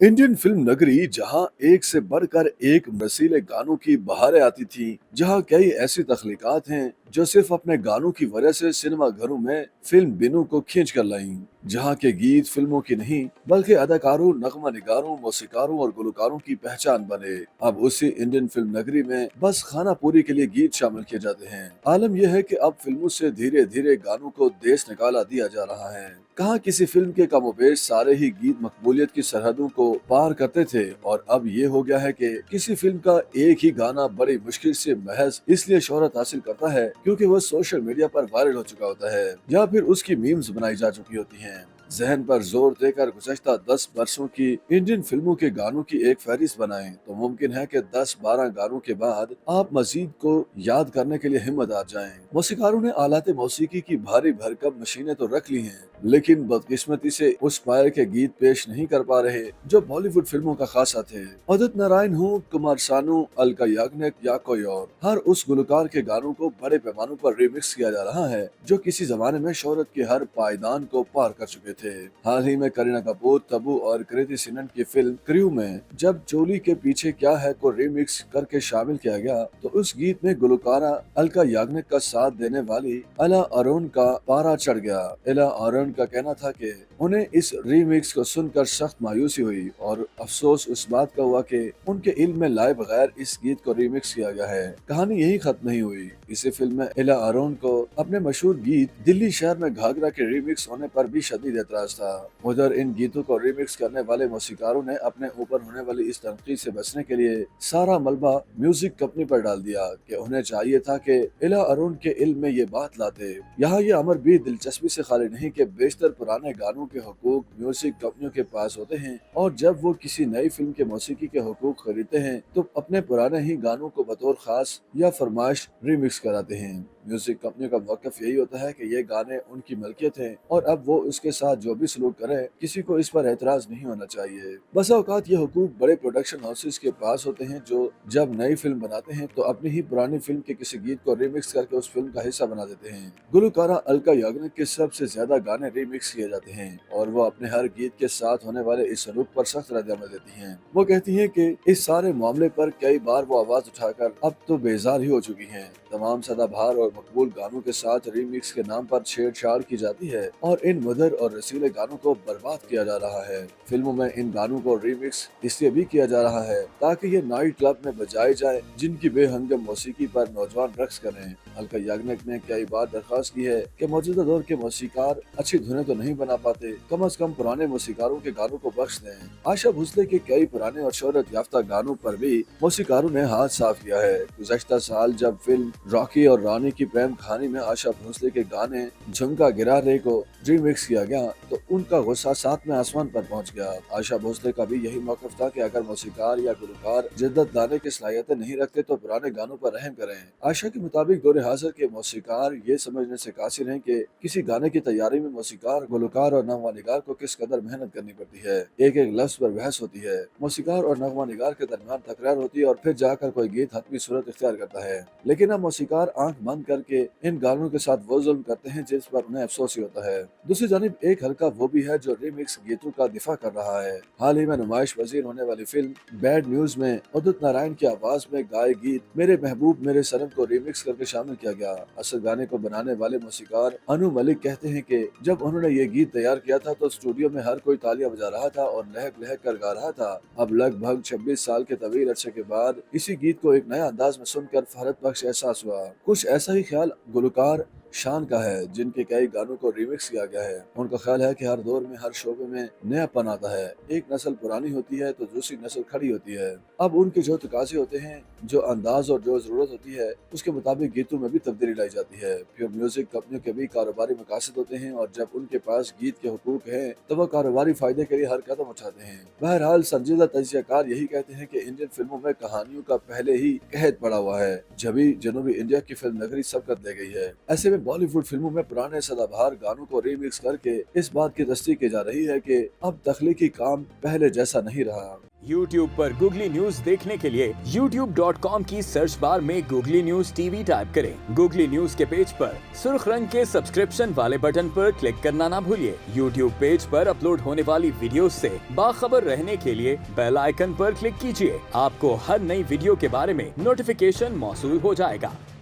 Indian film नगरी जहां एक से बढ़कर एक रसीले गानों की बहारें आती थी, जहां कई ऐसी तख्लीकात हैं जो सिर्फ अपने गानों की वजह से सिनेमा घरों में फिल्म बिनों को खींच कर लाईं। जहां के गीत फिल्मों की नहीं बल्कि अदाकारों, नगमा निगारों, मौसीकारों और गुलकारों की पहचान बने। अब उसी इंडियन फिल्म नगरी में बस खाना पूरी के लिए गीत शामिल किए जाते हैं। आलम यह है कि अब फिल्मों से धीरे धीरे गानों को देश निकाला दिया जा रहा है। कहाँ किसी फिल्म के कमोबेश सारे ही गीत मकबूलियत की सरहदों को पार करते थे, और अब ये हो गया है कि किसी फिल्म का एक ही गाना बड़ी मुश्किल से महज इसलिए शोहरत हासिल करता है क्योंकि वो सोशल मीडिया पर वायरल हो चुका होता है या फिर उसकी मीम्स बनाई जा चुकी होती हैं। जहन पर जोर देकर गुज़श्ता 10 वर्षों की इंडियन फिल्मों के गानों की एक फहरिस्त बनाएं तो मुमकिन है कि 10-12 गानों के बाद आप मजीद को याद करने के लिए हिम्मत आ जाएं। मौसीकारों ने आलाते मौसीकी की भारी भरकम मशीनें तो रख ली हैं, लेकिन बदकिस्मती से उस पायर के गीत पेश नहीं कर पा रहे जो बॉलीवुड फिल्मों का खासा थे। उदित नारायण हो, कुमार सानू, अलका याग्निक या कोई और, हर उस गुलकार के गानों को बड़े पैमानों पर रिमिक्स किया जा रहा है जो किसी जमाने में शोहरत के हर पायदान को पार कर चुके थे। हाल ही में करीना कपूर, तब्बू और कृति सेनन की फिल्म क्रू में जब चोली के पीछे क्या है को रिमिक्स करके शामिल किया गया तो उस गीत में गुलकारा अलका याग्निक का साथ देने वाली एला अरोन का पारा चढ़ गया। एला अरोन का कहना था कि उन्हें इस रीमिक्स को सुनकर सख्त मायूसी हुई और अफसोस उस बात का हुआ कि उनके इल्म में लाए बगैर इस गीत को रीमिक्स किया गया है। कहानी यही खत्म नहीं हुई। इसी फिल्म में एला अरोन को अपने मशहूर गीत दिल्ली शहर में घाघरा के रीमिक्स होने पर भी शदीद एतराज था। उधर इन गीतों को रीमिक्स करने वाले मौसीकारों ने अपने ऊपर होने वाली इस तनकीद से बचने के लिए सारा मलबा म्यूजिक कंपनी पर डाल दिया कि उन्हें चाहिए था कि एला अरुण के इल्म में ये बात लाते। यहाँ ये अमर भी दिलचस्पी से खाली नहीं कि बेशतर पुराने गानों के हुकूक म्यूजिक कंपनियों के पास होते हैं और जब वो किसी नई फिल्म के मौसीकी के हुकूक खरीदते हैं तो अपने पुराने ही गानों को बतौर खास या फरमाइश रिमिक्स कराते हैं। म्यूजिक कंपनियों का मौकफ यही होता है कि ये गाने उनकी मलकियत है और अब वो उसके साथ जो भी सलूक करे किसी को इस पर एतराज नहीं होना चाहिए। बस औकात ये हुकूक बड़े प्रोडक्शन हाउसेस के पास होते हैं जो जब नई फिल्म बनाते हैं तो अपनी ही पुरानी फिल्म के किसी गीत को रिमिक्स करके उस फिल्म का हिस्सा बना देते हैं। गुलकारा अलका याग्निक के सबसे ज्यादा गाने रिमिक्स किए जाते हैं और वो अपने हर गीत के साथ होने वाले इस सलूक पर सख्त रद्द-ए-अमल देती हैं। वो कहती हैं कि इस सारे मामले पर कई बार वो आवाज उठाकर अब तो बेजार ही हो चुकी हैं। तमाम सदाबहार और मकबूल गानों के साथ रीमिक्स के नाम पर छेड़छाड़ की जाती है और इन मधुर और रसीले गानों को बर्बाद किया जा रहा है। फिल्मों में इन गानों को रीमिक्स इसलिए भी किया जा रहा है ताकि ये नाइट क्लब में बजाए जाए जिनकी बेहंगम मौसीकी पर नौजवान रक्स करें। अलका याग्निक ने कई बार दरखास्त की है कि मौजूदा दौर के मौसीकार अच्छी धुनें तो नहीं बना पाते, कम से कम पुराने मौसीकारों के गानों को बख्श दें। आशा भोसले के कई पुराने और शोहरत याफ्ता गानों पर भी मौसीकारों ने हाथ साफ किया है। गुज़श्ता साल जब फिल्म रॉकी और रानी की प्रेम कहानी में आशा भोसले के गाने झुमका गिरा रे को रीमिक्स किया गया तो उनका गुस्सा सातवें आसमान पर पहुंच गया। आशा भोसले का भी यही मौकफ था कि अगर मौसीकार या गुलकार जिद्दत लाने की सलाहियतें नहीं रखते तो पुराने गानों पर रहम करें। आशा के मुताबिक दौरे हाजिर के मौसीकार ये समझने से कासिर हैं कि किसी गाने की तैयारी में मौसीकार, गुलकार और नगमा निगार को किस कदर मेहनत करनी पड़ती है। एक एक लफ्ज पर बहस होती है, मौसीकार और नगमा निगार के दरमियान तकरार होती है और फिर जाकर कोई गीत हतमी सूरत इख्तियार करता है। लेकिन अब मौसीकार आंख बंद करके इन गानों के साथ वो जुल्म करते हैं जिस पर उन्हें अफसोस ही होता है। दूसरी जानिब एक हल्का वो भी है जो रिमिक्स गीतों का दिफा कर रहा है। हाल ही में नुमाइश पजीर होने वाली फिल्म बैड न्यूज में उदित नारायण की आवाज में गाए गीत मेरे महबूब मेरे सनम को रिमिक्स करके शामिल किया गया। असल गाने को बनाने वाले मौसीकार अनु मलिक कहते हैं कि जब उन्होंने ये गीत तैयार किया था तो स्टूडियो में हर कोई तालियां बजा रहा था और लहक लहक कर गा रहा था। अब लगभग 26 साल के तवील अरसे के बाद इसी गीत को एक नया अंदाज में सुनकर फहरत बख्श एहसास हुआ। कुछ ऐसा ही ख्याल गुलकार शान का है जिनके कई गानों को रिमिक्स किया गया है। उनका ख्याल है कि हर दौर में हर शोबे में नयापन आता है। एक नस्ल पुरानी होती है तो दूसरी नस्ल खड़ी होती है। अब उनके जो तकाजे होते हैं, जो अंदाज और जो जरूरत होती है उसके मुताबिक गीतों में भी तब्दीली लाई जाती है। फिर म्यूजिक कंपनियों के भी कारोबारी मकासद होते हैं और जब उनके पास गीत के हुकूक हैं तो वह कारोबारी फायदे के लिए हर कदम उठाते हैं। बहरहाल संजीदा तजियाकार यही कहते हैं कि इंडियन फिल्मों में कहानियों का पहले ही कहत पड़ा हुआ है, जभी जनूबी इंडिया की फिल्म नगरी सबकत ले गई है। ऐसे में बॉलीवुड फिल्मों में पुराने सदाबहार गानों को रीमिक्स करके इस बात की तस्दीक की जा रही है कि अब तख्लीकी काम पहले जैसा नहीं रहा। YouTube पर गूगली न्यूज देखने के लिए youtube.com की सर्च बार में गूगली न्यूज टीवी टाइप करें। गूगली न्यूज के पेज पर सुर्ख रंग के सब्सक्रिप्शन वाले बटन पर क्लिक करना ना भूलिए। YouTube पेज पर अपलोड होने वाली वीडियोस से बाखबर रहने के लिए बेल आइकन पर क्लिक कीजिए। आपको हर नई वीडियो के बारे में नोटिफिकेशन मौसूल हो जाएगा।